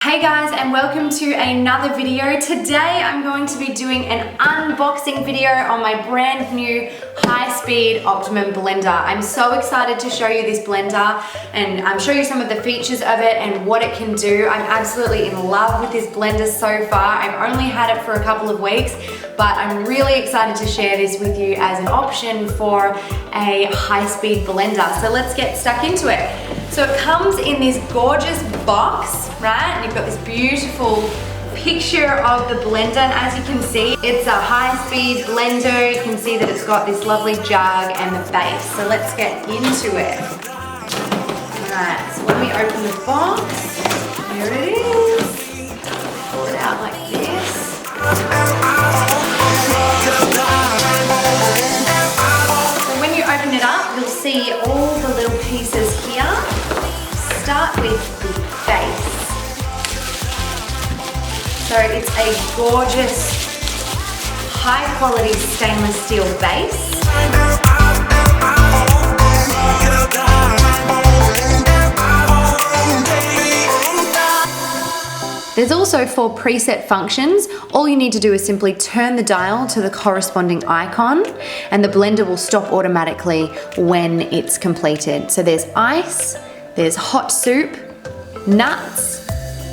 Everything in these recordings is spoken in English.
Hey guys, and welcome to another video. Today I'm going to be doing an unboxing video on my brand new high-speed Optimum blender. I'm so excited to show you this blender and show you some of the features of it and what it can do. I'm absolutely in love with this blender so far. I've only had it for a couple of weeks, but I'm really excited to share this with you as an option for a high-speed blender. So let's get stuck into it. So it comes in this gorgeous box, right? And you've got this beautiful picture of the blender, and as you can see, it's a high-speed blender. You can see that it's got this lovely jug and the base. So let's get into it. Alright, so when we open the box, here it is. Pull it out like this. So when you open it up, you'll see all the little pieces here. Start with the base. So it's a gorgeous, high quality stainless steel base. There's also 4 preset functions. All you need to do is simply turn the dial to the corresponding icon and the blender will stop automatically when it's completed. So there's ice, there's hot soup, nuts,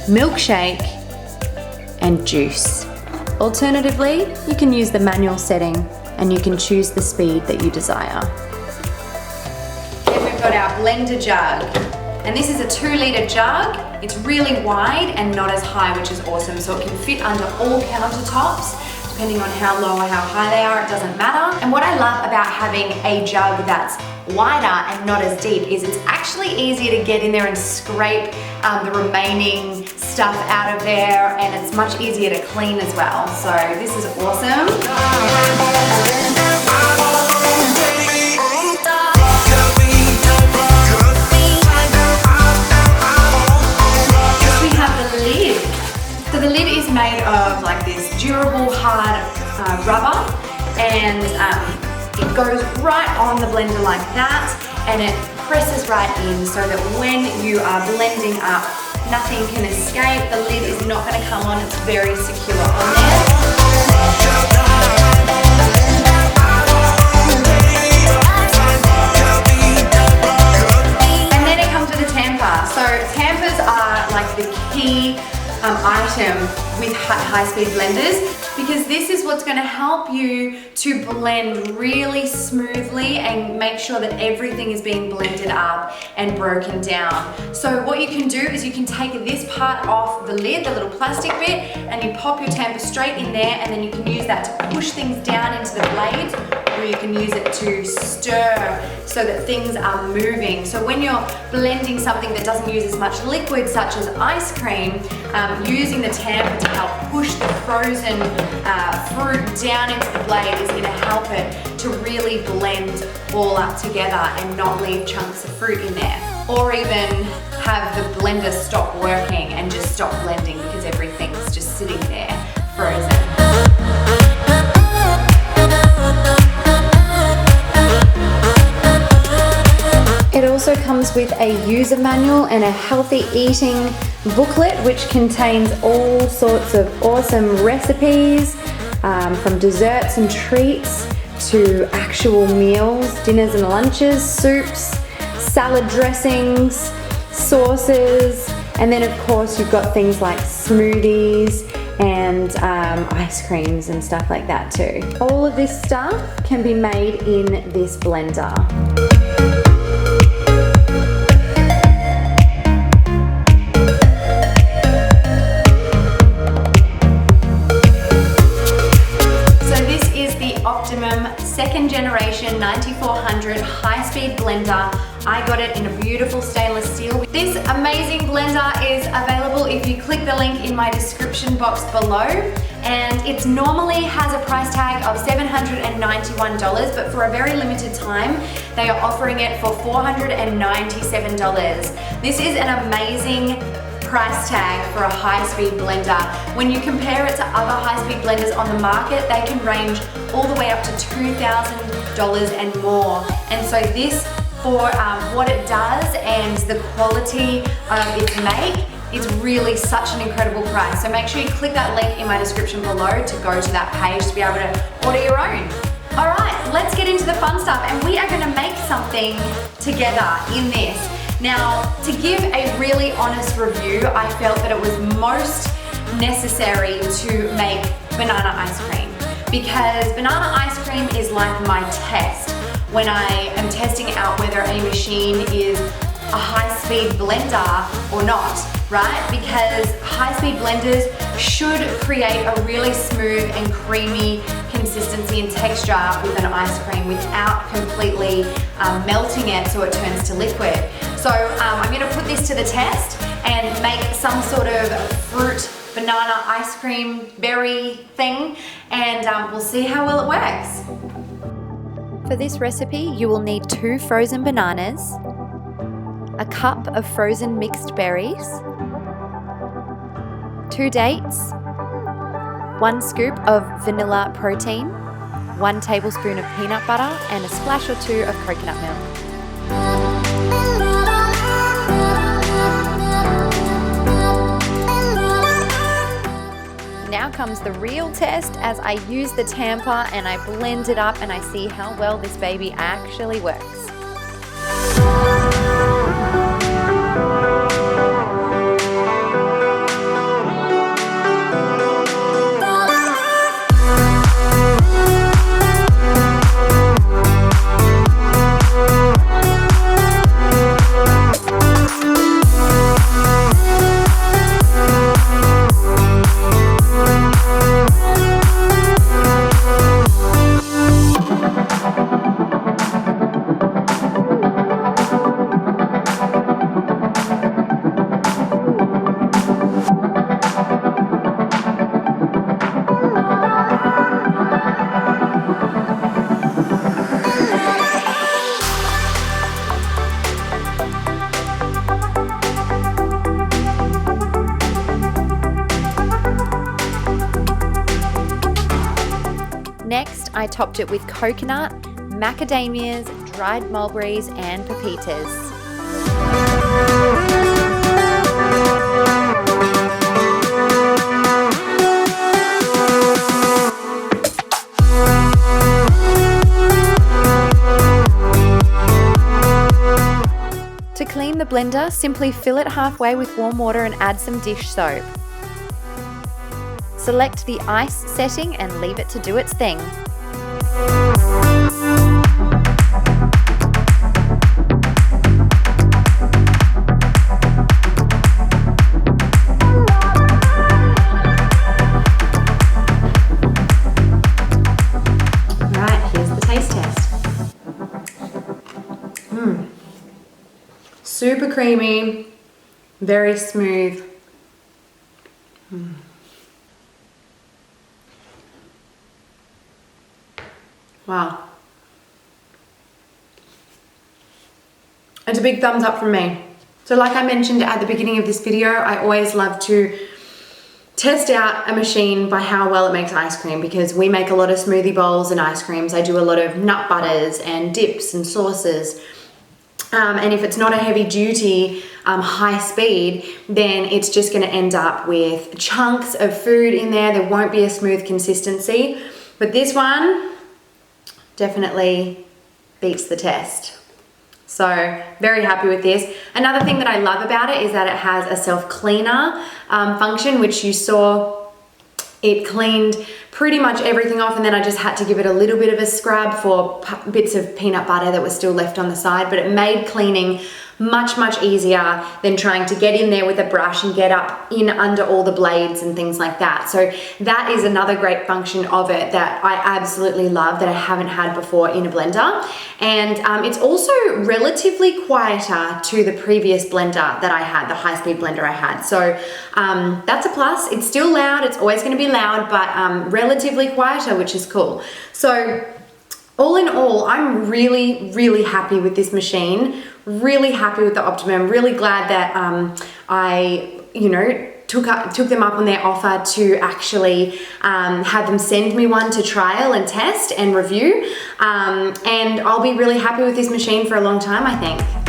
milkshake, and juice. Alternatively, you can use the manual setting and you can choose the speed that you desire. Then we've got our blender jug. And this is a 2-litre jug. It's really wide and not as high, which is awesome. So it can fit under all countertops. Depending on how low or how high they are, it doesn't matter. And what I love about having a jug that's wider and not as deep is it's actually easier to get in there and scrape the remaining stuff out of there, and it's much easier to clean as well. So this is awesome. So the lid is made of like this durable hard rubber, and it goes right on the blender like that, and it presses right in so that when you are blending up, nothing can escape. The lid is not going to come on, it's very secure on there. And then it comes with a tamper. So tampers are like the key item with high-speed blenders, because this is what's going to help you to blend really smoothly and make sure that everything is being blended up and broken down. So what you can do is you can take this part off the lid, the little plastic bit, and you pop your tamper straight in there, and then you can use that to push things down into the blades, or you can use it to stir so that things are moving. So when you're blending something that doesn't use as much liquid, such as ice cream, using the tamper to help push the frozen fruit down into the blade is going to help it to really blend all up together and not leave chunks of fruit in there. Or even have the blender stop working and just stop blending because everything's just sitting there frozen. It also comes with a user manual and a healthy eating booklet, which contains all sorts of awesome recipes, from desserts and treats to actual meals, dinners and lunches, soups, salad dressings, sauces, and then of course you've got things like smoothies and ice creams and stuff like that too. All of this stuff can be made in this blender. Optimum 2nd generation 9400 high-speed blender. I got it in a beautiful stainless steel. This amazing blender is available if you click the link in my description box below, and it normally has a price tag of $791, but for a very limited time they are offering it for $497. This is an amazing price tag for a high-speed blender. When you compare it to other high-speed blenders on the market, they can range all the way up to $2,000 and more. And so this, for what it does and the quality of its make, it's really such an incredible price. So make sure you click that link in my description below to go to that page to be able to order your own. All right, let's get into the fun stuff, and we are gonna make something together in this. Now, to give a really honest review, I felt that it was most necessary to make banana ice cream, because banana ice cream is like my test when I am testing out whether a machine is a high-speed blender or not, right? Because high-speed blenders should create a really smooth and creamy consistency and texture with an ice cream without completely melting it so it turns to liquid. So I'm gonna put this to the test and make some sort of fruit banana ice cream berry thing, and we'll see how well it works. For this recipe, you will need 2 frozen bananas, a cup of frozen mixed berries, 2 dates, 1 scoop of vanilla protein, 1 tablespoon of peanut butter, and a splash or 2 of coconut milk. Now comes the real test as I use the tamper and I blend it up and I see how well this baby actually works. Next, I topped it with coconut, macadamias, dried mulberries, and pepitas. To clean the blender, simply fill it halfway with warm water and add some dish soap. Select the ice setting and leave it to do its thing. Alright, here's the taste test. Super creamy, very smooth. Wow. It's a big thumbs up from me. So like I mentioned at the beginning of this video, I always love to test out a machine by how well it makes ice cream, because we make a lot of smoothie bowls and ice creams. I do a lot of nut butters and dips and sauces. And if it's not a heavy duty, high speed, then it's just gonna end up with chunks of food in there. There won't be a smooth consistency. But this one definitely beats the test. So very happy with this. Another thing that I love about it is that it has a self-cleaner function, which you saw. It cleaned pretty much everything off, and then I just had to give it a little bit of a scrub for bits of peanut butter that was still left on the side, but it made cleaning much easier than trying to get in there with a brush and get up in under all the blades and things like that. So that is another great function of it that I absolutely love, that I haven't had before in a blender. And it's also relatively quieter to the previous blender that I had, the high-speed blender I had. So that's a plus. It's still loud, it's always gonna be loud, but relatively quieter, which is cool. So all in all, I'm really happy with this machine, really happy with the Optimum, really glad that I, took them up on their offer to actually have them send me one to trial and test and review. And I'll be really happy with this machine for a long time, I think.